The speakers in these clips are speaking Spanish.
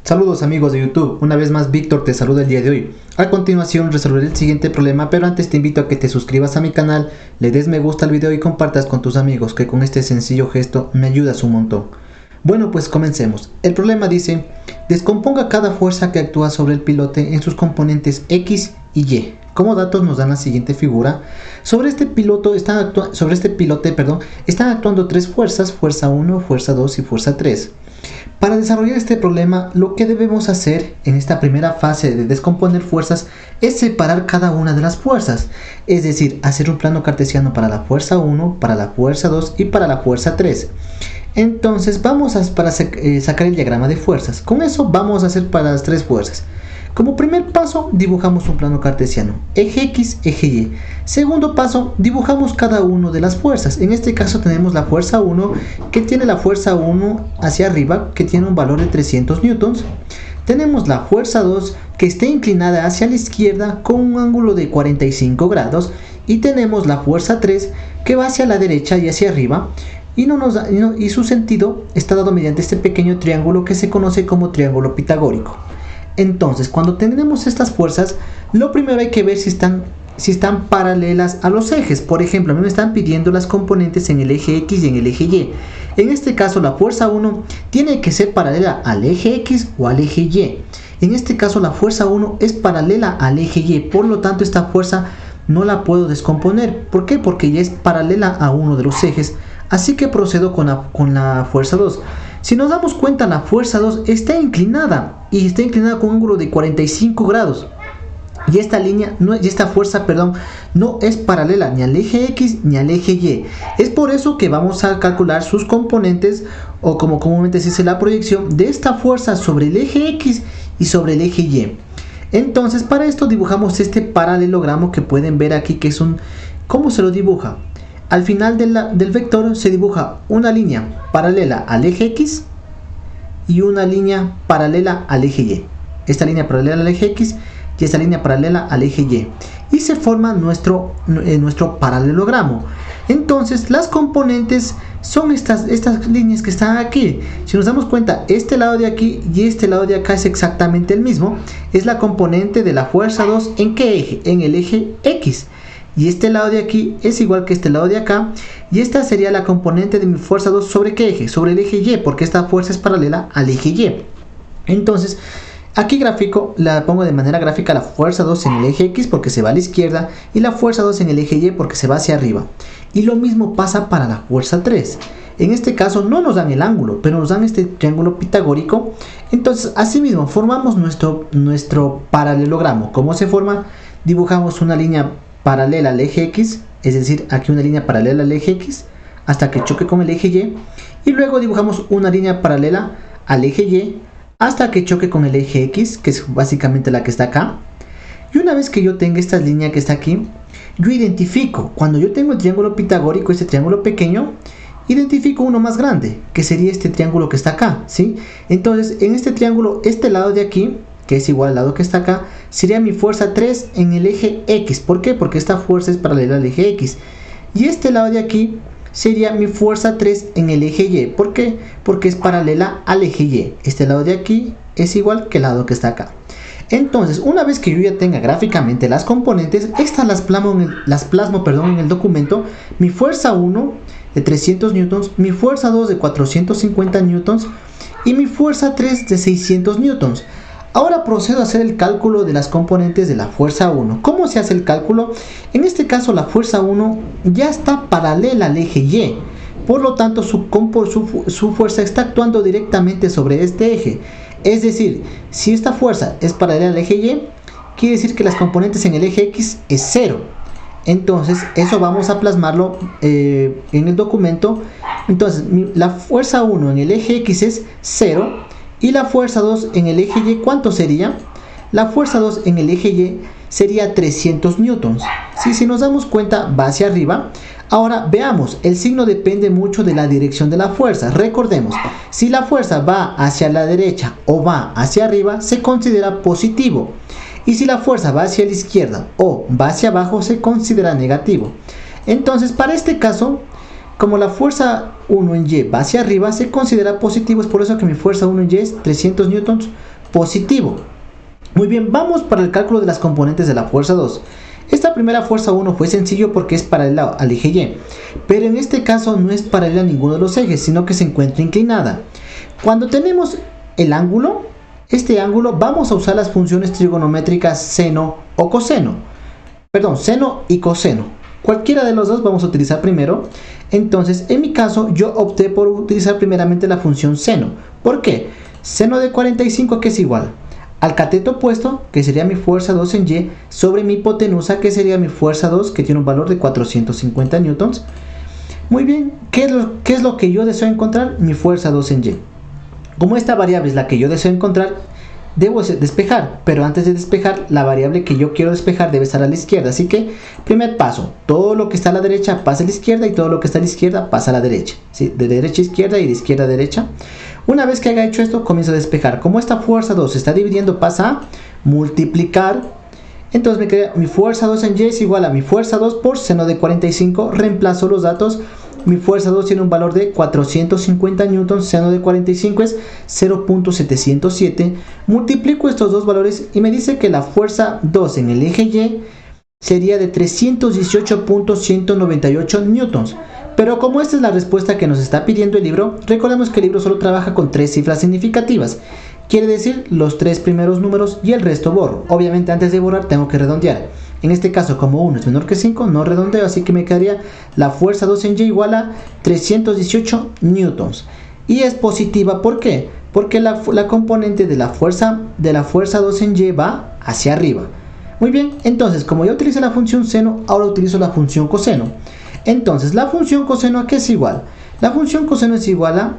Saludos amigos de YouTube, una vez más Víctor te saluda el día de hoy. A continuación resolveré el siguiente problema, pero antes te invito a que te suscribas a mi canal, le des me gusta al video y compartas con tus amigos, que con este sencillo gesto me ayudas un montón. Bueno, pues comencemos. El problema dice, descomponga cada fuerza que actúa sobre el pilote en sus componentes X y Y. Como datos nos dan la siguiente figura. Sobre este pilote están actuando tres fuerzas, fuerza 1, fuerza 2 y fuerza 3. Para desarrollar este problema, lo que debemos hacer en esta primera fase de descomponer fuerzas es separar cada una de las fuerzas, es decir, hacer un plano cartesiano para la fuerza 1, para la fuerza 2 y para la fuerza 3. Entonces vamos a sacar el diagrama de fuerzas. Con eso vamos a hacer para las tres fuerzas. Como primer paso dibujamos un plano cartesiano, eje X, eje Y. Segundo paso, dibujamos cada una de las fuerzas. En este caso tenemos la fuerza 1, que tiene la fuerza 1 hacia arriba, que tiene un valor de 300 newtons. Tenemos la fuerza 2, que está inclinada hacia la izquierda con un ángulo de 45 grados. Y tenemos la fuerza 3, que va hacia la derecha y hacia arriba. Y su sentido está dado mediante este pequeño triángulo que se conoce como triángulo pitagórico. Entonces, cuando tenemos estas fuerzas, lo primero hay que ver si están paralelas a los ejes. Por ejemplo, a mí me están pidiendo las componentes en el eje X y en el eje Y. En este caso, la fuerza 1 tiene que ser paralela al eje X o al eje Y. En este caso, la fuerza 1 es paralela al eje Y. Por lo tanto, esta fuerza no la puedo descomponer. ¿Por qué? Porque ya es paralela a uno de los ejes. Así que procedo con la fuerza 2. Si nos damos cuenta, la fuerza 2 está inclinada y está inclinada con un ángulo de 45 grados. Y esta fuerza no es paralela ni al eje X ni al eje Y. Es por eso que vamos a calcular sus componentes, o como comúnmente se dice, la proyección de esta fuerza sobre el eje X y sobre el eje Y. Entonces, para esto dibujamos este paralelogramo que pueden ver aquí, que es ¿cómo se lo dibuja? Al final del vector se dibuja una línea paralela al eje X y una línea paralela al eje Y. Esta línea paralela al eje X y esta línea paralela al eje Y. Y se forma nuestro paralelogramo. Entonces las componentes son estas líneas que están aquí. Si nos damos cuenta, este lado de aquí y este lado de acá es exactamente el mismo. Es la componente de la fuerza 2. ¿En qué eje? En el eje X. Y este lado de aquí es igual que este lado de acá. Y esta sería la componente de mi fuerza 2. ¿Sobre qué eje? Sobre el eje Y, porque esta fuerza es paralela al eje Y. Entonces, aquí la pongo de manera gráfica la fuerza 2 en el eje X porque se va a la izquierda. Y la fuerza 2 en el eje Y porque se va hacia arriba. Y lo mismo pasa para la fuerza 3. En este caso no nos dan el ángulo, pero nos dan este triángulo pitagórico. Entonces, asimismo, formamos nuestro paralelogramo. ¿Cómo se forma? Dibujamos una línea paralela al eje X, es decir, aquí una línea paralela al eje X hasta que choque con el eje Y, y luego dibujamos una línea paralela al eje Y hasta que choque con el eje X, que es básicamente la que está acá. Y una vez que yo tenga esta línea que está aquí, yo identifico, cuando yo tengo el triángulo pitagórico, este triángulo pequeño, identifico uno más grande, que sería este triángulo que está acá, ¿sí? Entonces, en este triángulo, este lado de aquí, que es igual al lado que está acá, sería mi fuerza 3 en el eje X. ¿Por qué? Porque esta fuerza es paralela al eje X. Y este lado de aquí sería mi fuerza 3 en el eje Y. ¿Por qué? Porque es paralela al eje Y. Este lado de aquí es igual que el lado que está acá. Entonces, una vez que yo ya tenga gráficamente las componentes, estas las plasmo en el documento. Mi fuerza 1 de 300 newtons, mi fuerza 2 de 450 newtons y mi fuerza 3 de 600 newtons. Ahora procedo a hacer el cálculo de las componentes de la fuerza 1. ¿Cómo se hace el cálculo? En este caso la fuerza 1 ya está paralela al eje Y. Por lo tanto su fuerza está actuando directamente sobre este eje. Es decir, si esta fuerza es paralela al eje Y, quiere decir que las componentes en el eje X es 0. Entonces eso vamos a plasmarlo en el documento. Entonces la fuerza 1 en el eje X es 0. Y la fuerza 2 en el eje Y, ¿cuánto sería? La fuerza 2 en el eje Y sería 300 newtons. Si nos damos cuenta, va hacia arriba. Ahora veamos, el signo depende mucho de la dirección de la fuerza. Recordemos, si la fuerza va hacia la derecha o va hacia arriba, se considera positivo. Y si la fuerza va hacia la izquierda o va hacia abajo, se considera negativo. Entonces, para este caso, como la fuerza 1 en Y va hacia arriba, se considera positivo. Es por eso que mi fuerza 1 en Y es 300 newtons positivo. Muy bien, vamos para el cálculo de las componentes de la fuerza 2. Esta primera fuerza 1 fue sencillo porque es paralela al eje Y, pero en este caso no es paralela a ninguno de los ejes, sino que se encuentra inclinada. Cuando tenemos el ángulo, este ángulo, vamos a usar las funciones trigonométricas seno o coseno. Perdón, seno y coseno. Cualquiera de los dos vamos a utilizar primero. Entonces, en mi caso, yo opté por utilizar primeramente la función seno. ¿Por qué? Seno de 45, que es igual al cateto opuesto, que sería mi fuerza 2 en Y, sobre mi hipotenusa, que sería mi fuerza 2, que tiene un valor de 450 newtons. Muy bien, ¿qué es lo que yo deseo encontrar? Mi fuerza 2 en Y. Como esta variable es la que yo deseo encontrar, debo despejar, pero antes de despejar, la variable que yo quiero despejar debe estar a la izquierda. Así que, primer paso, todo lo que está a la derecha pasa a la izquierda y todo lo que está a la izquierda pasa a la derecha. ¿Sí? De derecha a izquierda y de izquierda a derecha. Una vez que haya hecho esto, comienzo a despejar. Como esta fuerza 2 se está dividiendo, pasa a multiplicar. Entonces me queda mi fuerza 2 en Y es igual a mi fuerza 2 por seno de 45. Reemplazo los datos. Mi fuerza 2 tiene un valor de 450 newtons, seno de 45 es 0.707. Multiplico estos dos valores y me dice que la fuerza 2 en el eje Y sería de 318.198 newtons. Pero como esta es la respuesta que nos está pidiendo el libro, recordemos que el libro solo trabaja con 3 cifras significativas. Quiere decir los 3 primeros números y el resto borro. Obviamente antes de borrar tengo que redondear. En este caso, como 1 es menor que 5, no redondeo, así que me quedaría la fuerza 2 en Y igual a 318 newtons. Y es positiva, ¿por qué? Porque la componente de la fuerza 2 en Y va hacia arriba. Muy bien, entonces como ya utilicé la función seno, ahora utilizo la función coseno. Entonces, la función coseno, ¿a qué es igual? La función coseno es igual a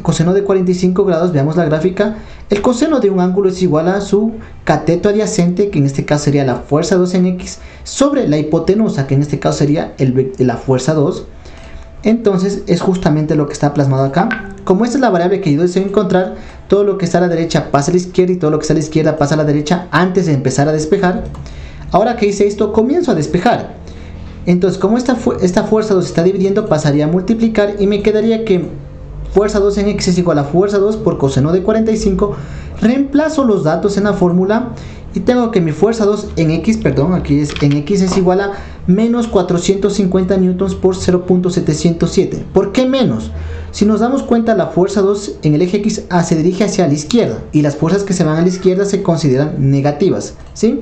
coseno de 45 grados, veamos la gráfica. El coseno de un ángulo es igual a su cateto adyacente, que en este caso sería la fuerza 2 en X, sobre la hipotenusa, que en este caso sería la fuerza 2. Entonces, es justamente lo que está plasmado acá. Como esta es la variable que yo deseo encontrar, todo lo que está a la derecha pasa a la izquierda y todo lo que está a la izquierda pasa a la derecha antes de empezar a despejar. Ahora que hice esto, comienzo a despejar. Entonces, como esta fuerza 2 se está dividiendo, pasaría a multiplicar y me quedaría que fuerza 2 en X es igual a fuerza 2 por coseno de 45. Reemplazo los datos en la fórmula y tengo que mi fuerza 2 en X, aquí en X es igual a menos 450 newtons por 0.707. ¿Por qué menos? Si nos damos cuenta, la fuerza 2 en el eje X se dirige hacia la izquierda y las fuerzas que se van a la izquierda se consideran negativas, ¿sí?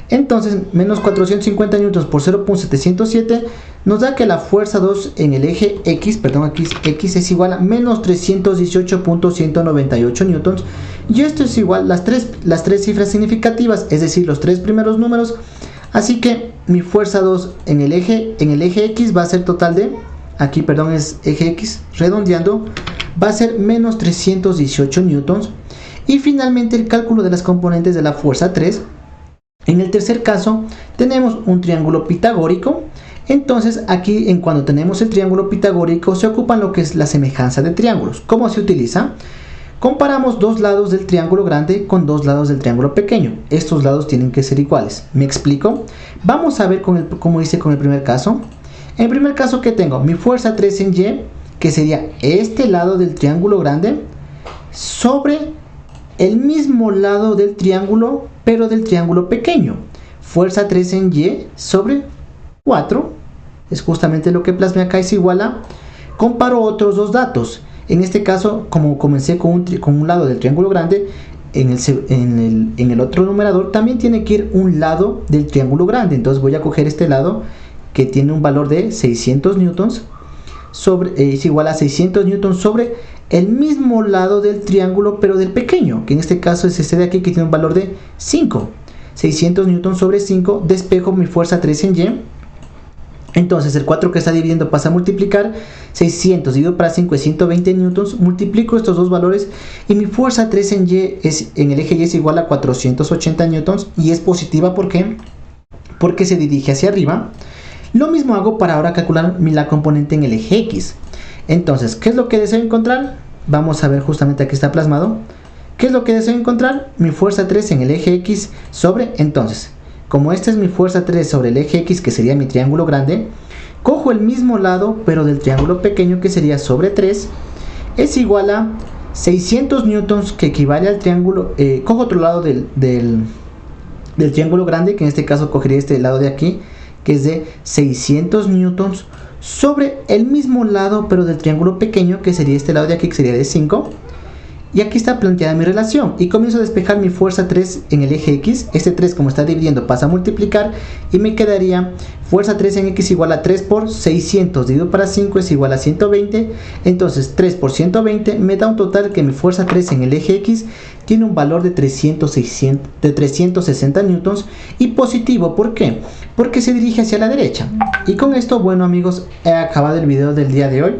Entonces, menos 450 newtons por 0.707 nos da que la fuerza 2 en el eje X, aquí X es igual a menos 318.198 newtons. Y esto es igual las tres cifras significativas, es decir, los 3 primeros números. Así que mi fuerza 2 en el eje X va a ser total de, es eje X, redondeando, va a ser menos 318 newtons. Y finalmente el cálculo de las componentes de la fuerza 3. En el tercer caso tenemos un triángulo pitagórico. Entonces aquí cuando tenemos el triángulo pitagórico se ocupan lo que es la semejanza de triángulos. ¿Cómo se utiliza? Comparamos dos lados del triángulo grande con dos lados del triángulo pequeño. Estos lados tienen que ser iguales. ¿Me explico? Vamos a ver cómo hice con el primer caso. En el primer caso, ¿qué tengo? Mi fuerza 3 en Y, que sería este lado del triángulo grande, sobre el mismo lado del triángulo, pero del triángulo pequeño. Fuerza 3 en Y sobre 4, es justamente lo que plasmé acá, es igual a, comparo otros dos datos. En este caso, como comencé con un lado del triángulo grande, en el otro numerador también tiene que ir un lado del triángulo grande. Entonces voy a coger este lado que tiene un valor de 600 newtons, es igual a 600 newtons sobre el mismo lado del triángulo, pero del pequeño, que en este caso es este de aquí, que tiene un valor de 5. 600 newtons sobre 5, despejo mi fuerza 3 en Y. Entonces el 4 que está dividiendo pasa a multiplicar. 600 dividido para 5 es 120 newtons. Multiplico estos dos valores y mi fuerza 3 en Y en el eje Y es igual a 480 newtons. Y es positiva, ¿por qué? Porque se dirige hacia arriba. Lo mismo hago para ahora calcular la componente en el eje X. Entonces, ¿qué es lo que deseo encontrar? Vamos a ver justamente aquí está plasmado. ¿Qué es lo que deseo encontrar? Mi fuerza 3 en el eje X sobre, entonces, como esta es mi fuerza 3 sobre el eje X, que sería mi triángulo grande, cojo el mismo lado, pero del triángulo pequeño, que sería sobre 3, es igual a 600 newtons, que equivale al triángulo. Cojo otro lado del triángulo grande, que en este caso cogería este lado de aquí, que es de 600 newtons, sobre el mismo lado pero del triángulo pequeño, que sería este lado de aquí, que sería de 5. Y aquí está planteada mi relación y comienzo a despejar mi fuerza 3 en el eje X. Este 3, como está dividiendo, pasa a multiplicar y me quedaría fuerza 3 en X igual a 3 por 600 dividido para 5 es igual a 120. Entonces 3 por 120 me da un total que mi fuerza 3 en el eje X tiene un valor de 360 newtons y positivo. ¿Por qué? Porque se dirige hacia la derecha. Y con esto, bueno amigos, he acabado el video del día de hoy.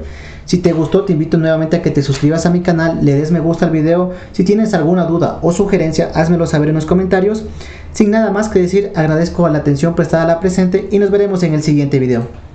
Si te gustó, te invito nuevamente a que te suscribas a mi canal, le des me gusta al video. Si tienes alguna duda o sugerencia, házmelo saber en los comentarios. Sin nada más que decir, agradezco la atención prestada a la presente y nos veremos en el siguiente video.